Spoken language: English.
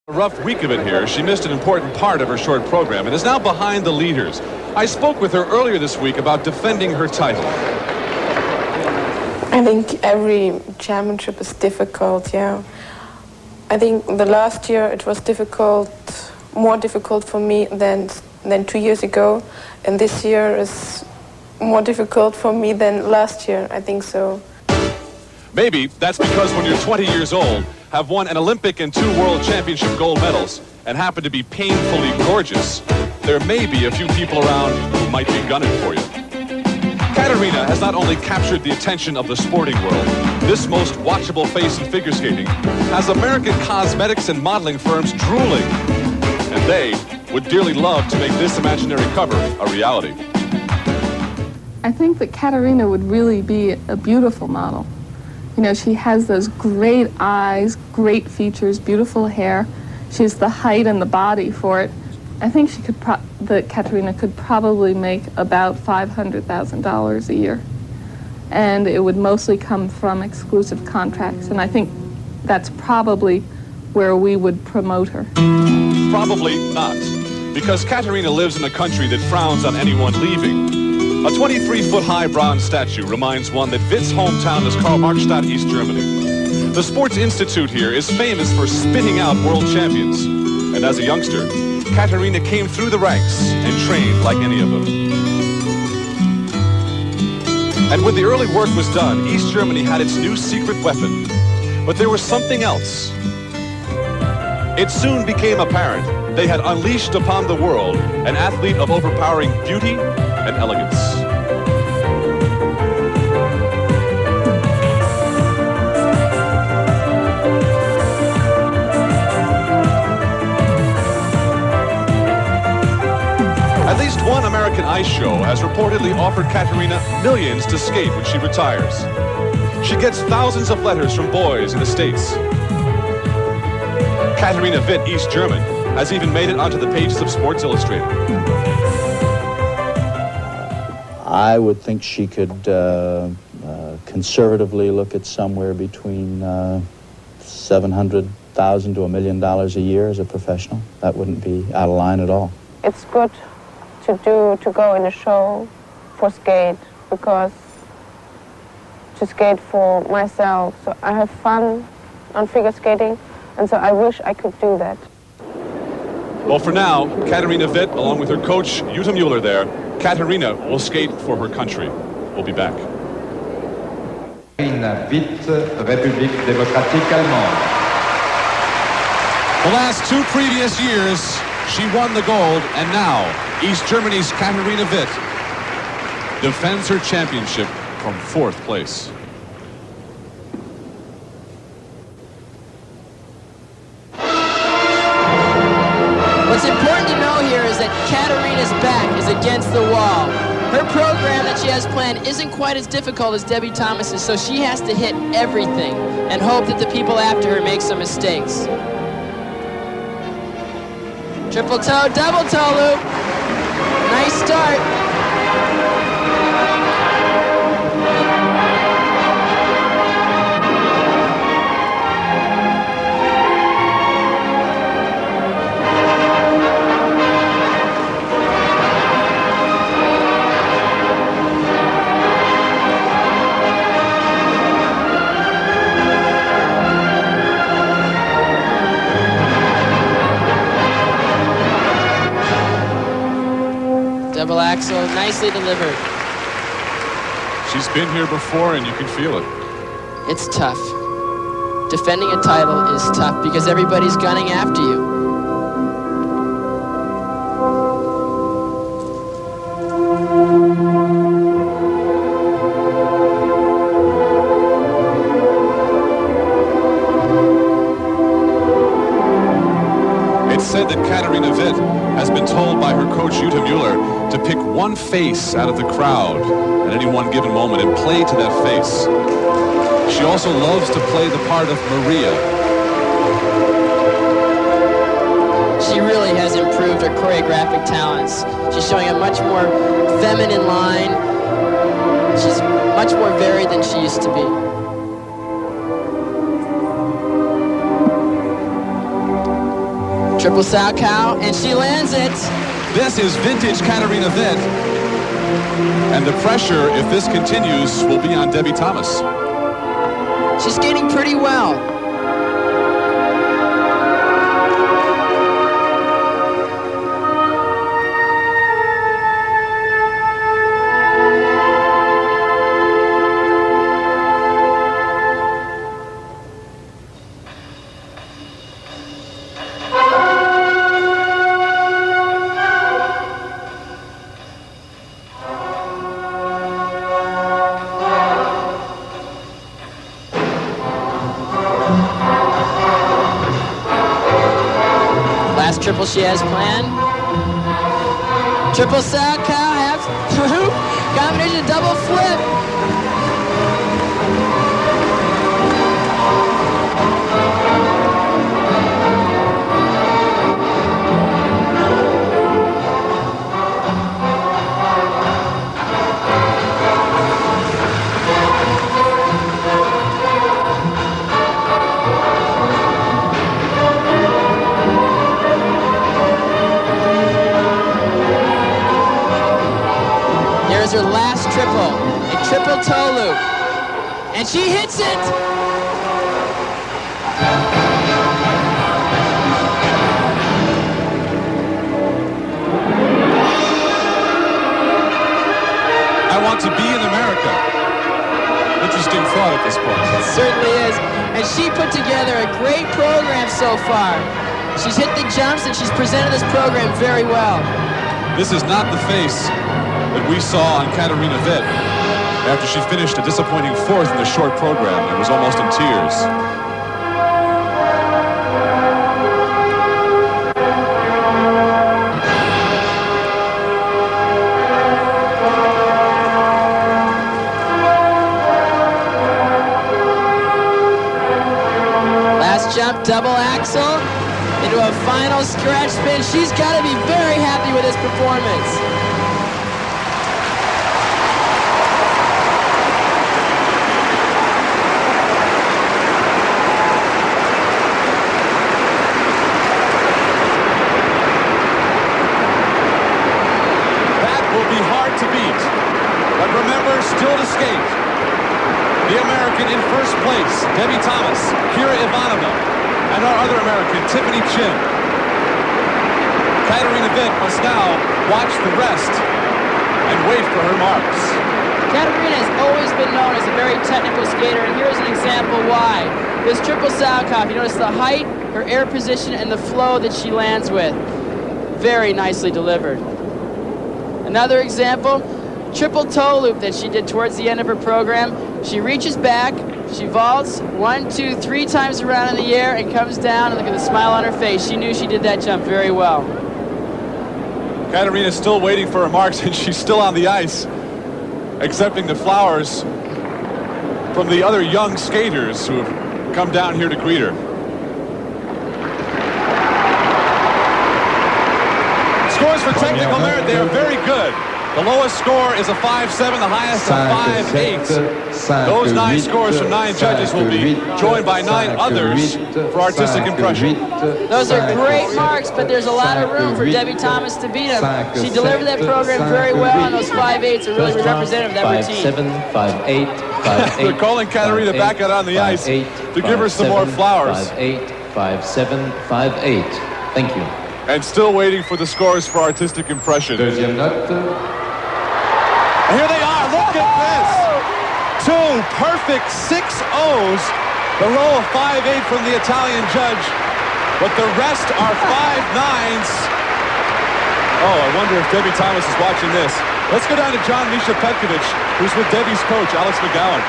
A rough week of it here. She missed an important part of her short program and is now behind the leaders. I spoke with her earlier this week about defending her title. I think every championship is difficult, yeah. I think the last year it was difficult, more difficult for me than 2 years ago, and this year is more difficult for me than last year, I think so. Maybe that's because when you're 20 years old, have won an Olympic and 2 World Championship gold medals, and happen to be painfully gorgeous, there may be a few people around who might be gunning for you. Katarina has not only captured the attention of the sporting world, this most watchable face in figure skating has American cosmetics and modeling firms drooling, and they would dearly love to make this imaginary cover a reality. I think that Katarina would really be a beautiful model. You know, she has those great eyes, great features, beautiful hair. She has the height and the body for it. I think she could that Katarina could probably make about $500,000 a year. And it would mostly come from exclusive contracts. And I think that's probably where we would promote her. Probably not, because Katarina lives in a country that frowns on anyone leaving. A 23-foot-high bronze statue reminds one that Witt's hometown is Karl-Marx-Stadt, East Germany. The Sports Institute here is famous for spitting out world champions. And as a youngster, Katarina came through the ranks and trained like any of them. And when the early work was done, East Germany had its new secret weapon. But there was something else. It soon became apparent they had unleashed upon the world an athlete of overpowering beauty and elegance. At least one American ice show has reportedly offered Katarina millions to skate when she retires. She gets thousands of letters from boys in the States. Katarina Witt, East German, has even made it onto the pages of Sports Illustrated. I would think she could conservatively look at somewhere between $700,000 to $1 million a year as a professional. That wouldn't be out of line at all. It's good to go in a show for skate, because to skate for myself. So I have fun on figure skating, and so I wish I could do that. Well, for now, Katarina Witt, along with her coach, Jutta Müller there, Katarina will skate for her country. We'll be back. Katarina Witt, République démocratique allemande. The last 2 previous years, she won the gold, and now East Germany's Katarina Witt defends her championship from 4th place. What's important to know here is that Katarina's back is against the wall. Her program that she has planned isn't quite as difficult as Debbie Thomas's, so she has to hit everything and hope that the people after her make some mistakes. Triple toe, double toe loop. Nice start. Double axel, nicely delivered. She's been here before, and you can feel it. It's tough. Defending a title is tough because everybody's gunning after you. It's said that Katarina Witt has been told by her coach Jutta Müller to pick one face out of the crowd at any one given moment and play to that face. She also loves to play the part of Maria. She really has improved her choreographic talents. She's showing a much more feminine line. She's much more varied than she used to be. Triple Salchow, and she lands it. This is vintage Katarina Witt. And the pressure, if this continues, will be on Debbie Thomas. She's skating pretty well. Last triple she has planned. Triple Salchow, half loop, combination double flip. Here's her last triple, a triple toe loop, and she hits it. I want to be in America. Interesting thought at this point. It certainly is, and she put together a great program so far. She's hit the jumps and she's presented this program very well. This is not the face that we saw on Katarina Witt after she finished a disappointing fourth in the short program and was almost in tears. Last jump, double axel, into a final stretch spin. She's got to be very happy with this performance. To beat, but remember, still to skate. The American in first place, Debbie Thomas, Kira Ivanova, and our other American, Tiffany Chin. Katarina Witt must now watch the rest and wait for her marks. Katarina has always been known as a very technical skater, and here's an example why. This triple Salchow, you notice the height, her air position, and the flow that she lands with. Very nicely delivered. Another example, triple toe loop that she did towards the end of her program. She reaches back, she vaults 1, 2, 3 times around in the air and comes down, and look at the smile on her face. She knew she did that jump very well. Katarina's still waiting for her marks, and she's still on the ice, accepting the flowers from the other young skaters who have come down here to greet her. Scores for technical merit, they are very good. The lowest score is a 5.7, the highest a 5.8. Those 9 scores from 9 judges will be joined by 9 others for artistic impression. Those are great marks, but there's a lot of room for Debbie Thomas to beat them. She delivered that program very well, and those 5.8s are really representative of that routine. 5.7, 5.8, 5.8. They're calling Katarina back out on the ice to give her some more flowers. 5.8, 5.7, 5.8. Thank you. And still waiting for the scores for artistic impression. Deuxième note. Here they are, look at this! 2 perfect 6-0s, the low of 5.8 from the Italian judge, but the rest are 5.9s. Oh, I wonder if Debbie Thomas is watching this. Let's go down to John Misha Petkovic, who's with Debbie's coach, Alex McGowan.